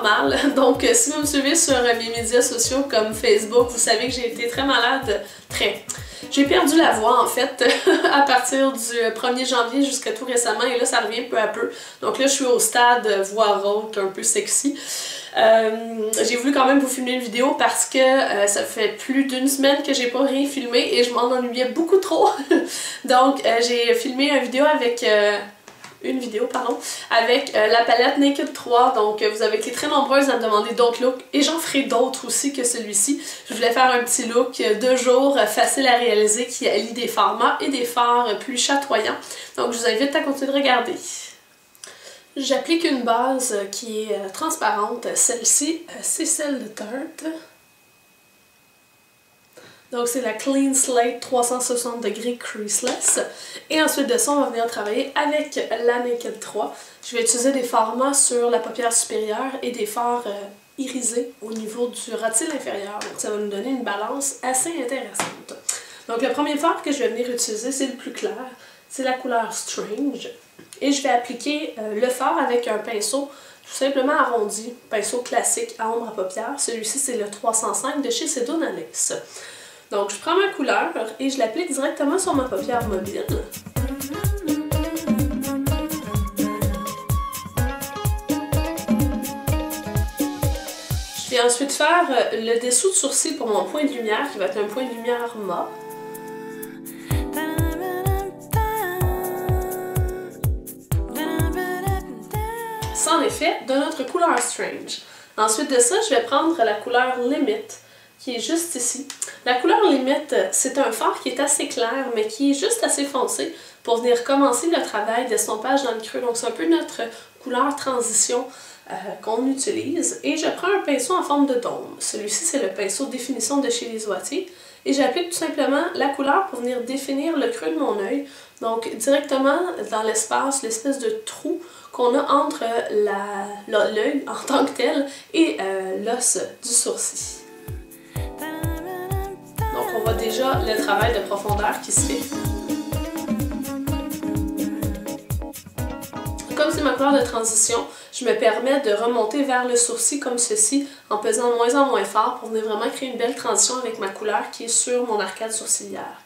mal. Donc si vous me suivez sur mes médias sociaux comme Facebook, vous savez que j'ai été très malade, J'ai perdu la voix en fait à partir du 1er janvier jusqu'à tout récemment et là ça revient peu à peu. Donc là je suis au stade voix rauque un peu sexy. J'ai voulu quand même vous filmer une vidéo parce que ça fait plus d'une semaine que j'ai pas rien filmé et je m'en ennuyais beaucoup trop. Donc j'ai filmé une vidéo avec la palette Naked 3, donc vous avez été très nombreuses à me demander d'autres looks et j'en ferai d'autres aussi que celui-ci. Je voulais faire un petit look de jour facile à réaliser qui allie des fards mat et des fards plus chatoyants. Donc je vous invite à continuer de regarder. J'applique une base qui est transparente, celle-ci c'est celle de Tarte. Donc c'est la Clean Slate 360 degrés Creaseless. Et ensuite de ça, on va venir travailler avec la Naked 3. Je vais utiliser des fards mat sur la paupière supérieure et des fards irisés au niveau du rotile inférieur. Donc ça va nous donner une balance assez intéressante. Donc le premier fard que je vais venir utiliser, c'est le plus clair. C'est la couleur Strange. Et je vais appliquer le fard avec un pinceau tout simplement arrondi. Pinceau classique à ombre à paupières. Celui-ci, c'est le 305 de chez Sedona Lace. Donc, je prends ma couleur et je l'applique directement sur ma paupière mobile. Je vais ensuite faire le dessous de sourcil pour mon point de lumière, qui va être un point de lumière mat. C'en est fait de notre couleur Strange. Ensuite de ça, je vais prendre la couleur Limit, qui est juste ici. La couleur Limite, c'est un fard qui est assez clair, mais qui est juste assez foncé pour venir commencer le travail d'estompage dans le creux. Donc c'est un peu notre couleur transition qu'on utilise. Et je prends un pinceau en forme de dôme. Celui-ci, c'est le pinceau définition de chez Les Oitiers. Et j'applique tout simplement la couleur pour venir définir le creux de mon œil. Donc directement dans l'espace, l'espèce de trou qu'on a entre l'œil en tant que tel et l'os du sourcil. Donc on voit déjà le travail de profondeur qui se fait. Comme c'est ma couleur de transition, je me permets de remonter vers le sourcil comme ceci en pesant de moins en moins fort pour venir vraiment créer une belle transition avec ma couleur qui est sur mon arcade sourcilière.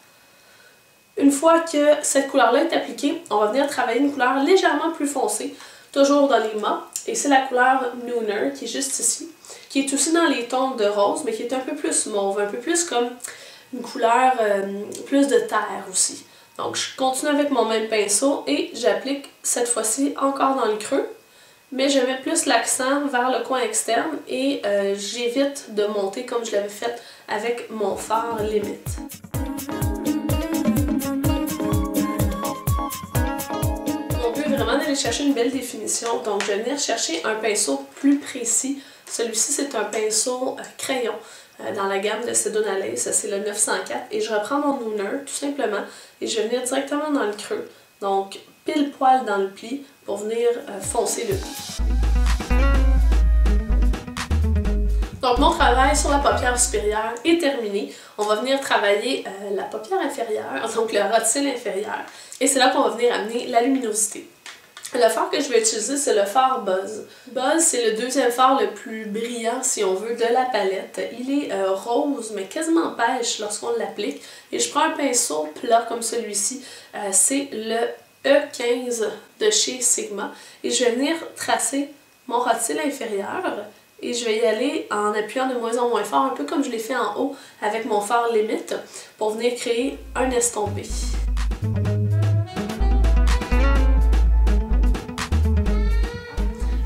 Une fois que cette couleur-là est appliquée, on va venir travailler une couleur légèrement plus foncée, toujours dans les mats, et c'est la couleur Nooner qui est juste ici, qui est aussi dans les tons de rose, mais qui est un peu plus mauve, un peu plus comme une couleur plus de terre aussi. Donc je continue avec mon même pinceau et j'applique cette fois-ci encore dans le creux, mais je mets plus l'accent vers le coin externe et j'évite de monter comme je l'avais fait avec mon fard Limite. Mon but est vraiment d'aller chercher une belle définition, donc je vais venir chercher un pinceau plus précis. Celui-ci, c'est un pinceau crayon dans la gamme de Sedona Lace, c'est le 904, et je reprends mon Nooner tout simplement et je vais venir directement dans le creux, donc pile poil dans le pli pour venir foncer le pli. Donc mon travail sur la paupière supérieure est terminé. On va venir travailler la paupière inférieure, donc le rotile inférieur, et c'est là qu'on va venir amener la luminosité. Le fard que je vais utiliser, c'est le fard Buzz. Buzz, c'est le deuxième fard le plus brillant, si on veut, de la palette. Il est rose, mais quasiment pêche lorsqu'on l'applique. Et je prends un pinceau plat comme celui-ci. C'est le E15 de chez Sigma. Et je vais venir tracer mon rotile inférieur. Et je vais y aller en appuyant de moins en moins fort, un peu comme je l'ai fait en haut avec mon fard Limite, pour venir créer un estompé.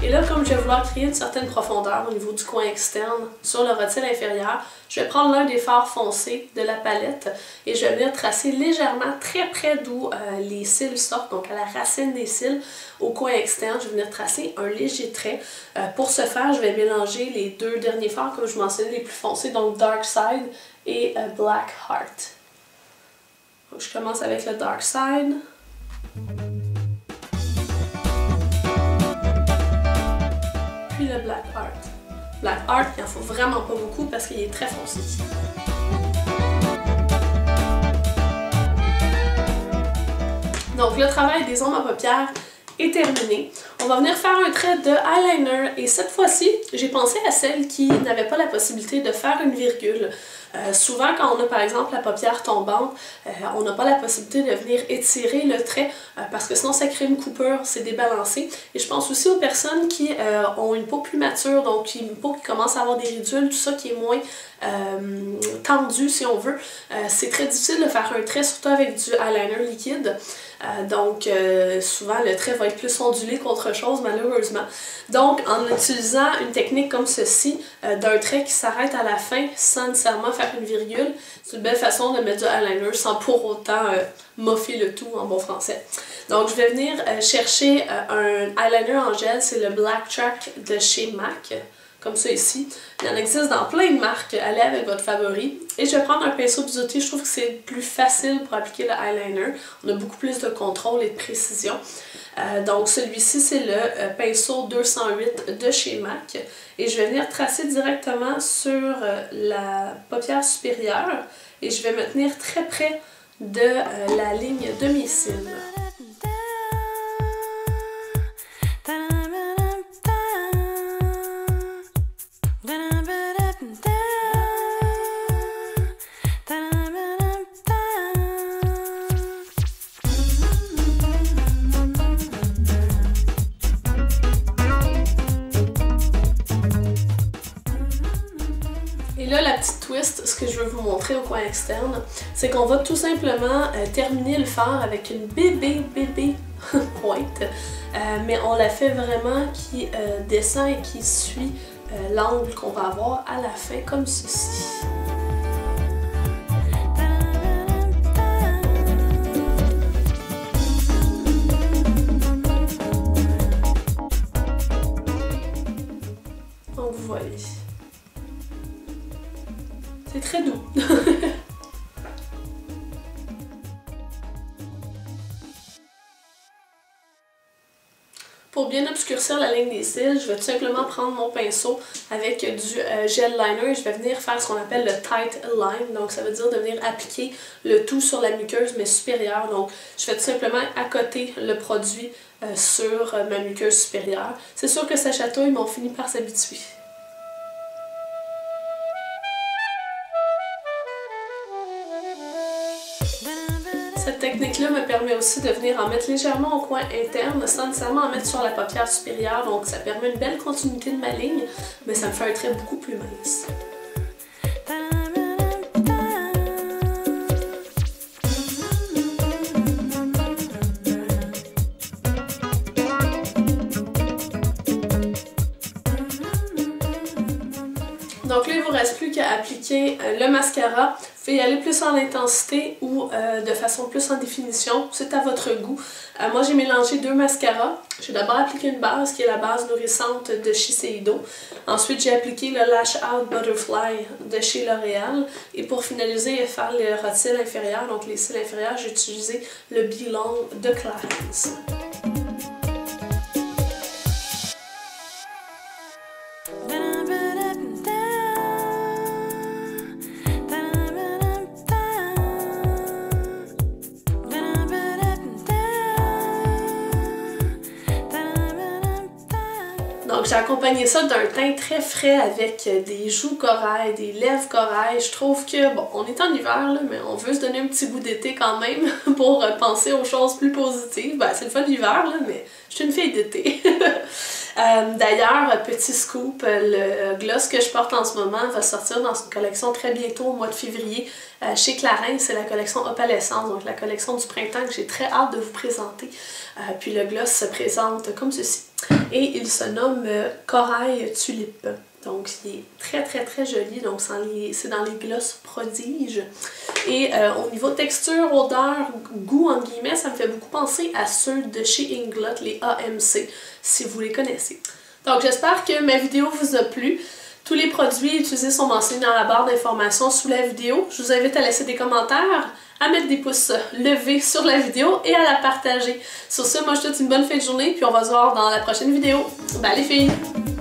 Et là, comme je vais vouloir créer une certaine profondeur au niveau du coin externe sur le rotile inférieur, je vais prendre l'un des fards foncés de la palette et je vais venir tracer légèrement très près d'où les cils sortent, donc à la racine des cils, au coin externe. Je vais venir tracer un léger trait. Pour ce faire, je vais mélanger les deux derniers fards, comme je mentionnais, les plus foncés, donc Dark Side et Black Heart. Donc, je commence avec le Dark Side. Puis le Black Heart. Black Heart, il n'en faut vraiment pas beaucoup parce qu'il est très foncé. Donc le travail des ombres à paupières est terminée. On va venir faire un trait de eyeliner et cette fois-ci, j'ai pensé à celles qui n'avaient pas la possibilité de faire une virgule. Souvent, quand on a par exemple la paupière tombante, on n'a pas la possibilité de venir étirer le trait parce que sinon ça crée une coupure, c'est débalancé. Et je pense aussi aux personnes qui ont une peau plus mature, donc une peau qui commence à avoir des ridules, tout ça qui est moins tendue si on veut. C'est très difficile de faire un trait, surtout avec du eyeliner liquide. Donc souvent le trait va être plus ondulé qu'autre chose malheureusement. Donc en utilisant une technique comme ceci, d'un trait qui s'arrête à la fin sans nécessairement faire une virgule, c'est une belle façon de mettre du eyeliner sans pour autant moffer le tout en bon français. Donc je vais venir chercher un eyeliner en gel, c'est le Black Track de chez MAC. Comme ça ici. Il en existe dans plein de marques. Allez avec votre favori. Et je vais prendre un pinceau biseauté. Je trouve que c'est plus facile pour appliquer le eyeliner. On a beaucoup plus de contrôle et de précision. Donc celui-ci, c'est le pinceau 208 de chez MAC. Et je vais venir tracer directement sur la paupière supérieure. Et je vais me tenir très près de la ligne de mes cils. Et là, la petite twist, ce que je veux vous montrer au coin externe, c'est qu'on va tout simplement terminer le fard avec une bébé pointe, mais on la fait vraiment qui descend et qui suit l'angle qu'on va avoir à la fin, comme ceci. Donc vous voyez. C'est très doux. Pour bien obscurcir la ligne des cils, je vais tout simplement prendre mon pinceau avec du gel liner et je vais venir faire ce qu'on appelle le tight line. Donc ça veut dire de venir appliquer le tout sur la muqueuse mais supérieure. Donc je vais tout simplement accoter le produit sur ma muqueuse supérieure. C'est sûr que ça chatouille mais on finit par s'habituer. Cette technique-là me permet aussi de venir en mettre légèrement au coin interne sans nécessairement en mettre sur la paupière supérieure. Donc ça permet une belle continuité de ma ligne, mais ça me fait un trait beaucoup plus mince. Donc là, il ne vous reste plus qu'à appliquer le mascara. Vous pouvez y aller plus en intensité ou de façon plus en définition. C'est à votre goût. Moi, j'ai mélangé deux mascaras. J'ai d'abord appliqué une base qui est la base nourrissante de Shiseido. Ensuite, j'ai appliqué le Lash Out Butterfly de chez L'Oréal. Et pour finaliser et faire les rotils inférieurs, donc les cils inférieurs, j'ai utilisé le Belong de Clarins. Donc j'ai accompagné ça d'un teint très frais avec des joues corail, des lèvres corail. Je trouve que, bon, on est en hiver là, mais on veut se donner un petit goût d'été quand même pour penser aux choses plus positives. Ben c'est le fun l'hiver là, mais je suis une fille d'été. D'ailleurs, petit scoop, le gloss que je porte en ce moment va sortir dans une collection très bientôt au mois de février chez Clarins. C'est la collection Opalescence, donc la collection du printemps que j'ai très hâte de vous présenter. Puis le gloss se présente comme ceci. Et il se nomme Corail Tulipe. Donc il est très joli, donc c'est dans les gloss prodiges. Et au niveau texture, odeur, goût entre guillemets, ça me fait beaucoup penser à ceux de chez Inglot, les AMC, si vous les connaissez. Donc j'espère que ma vidéo vous a plu. Tous les produits utilisés sont mentionnés dans la barre d'informations sous la vidéo. Je vous invite à laisser des commentaires, à mettre des pouces levés sur la vidéo et à la partager. Sur ce, moi je vous souhaite une bonne fin de journée, puis on va se voir dans la prochaine vidéo. Bye les filles!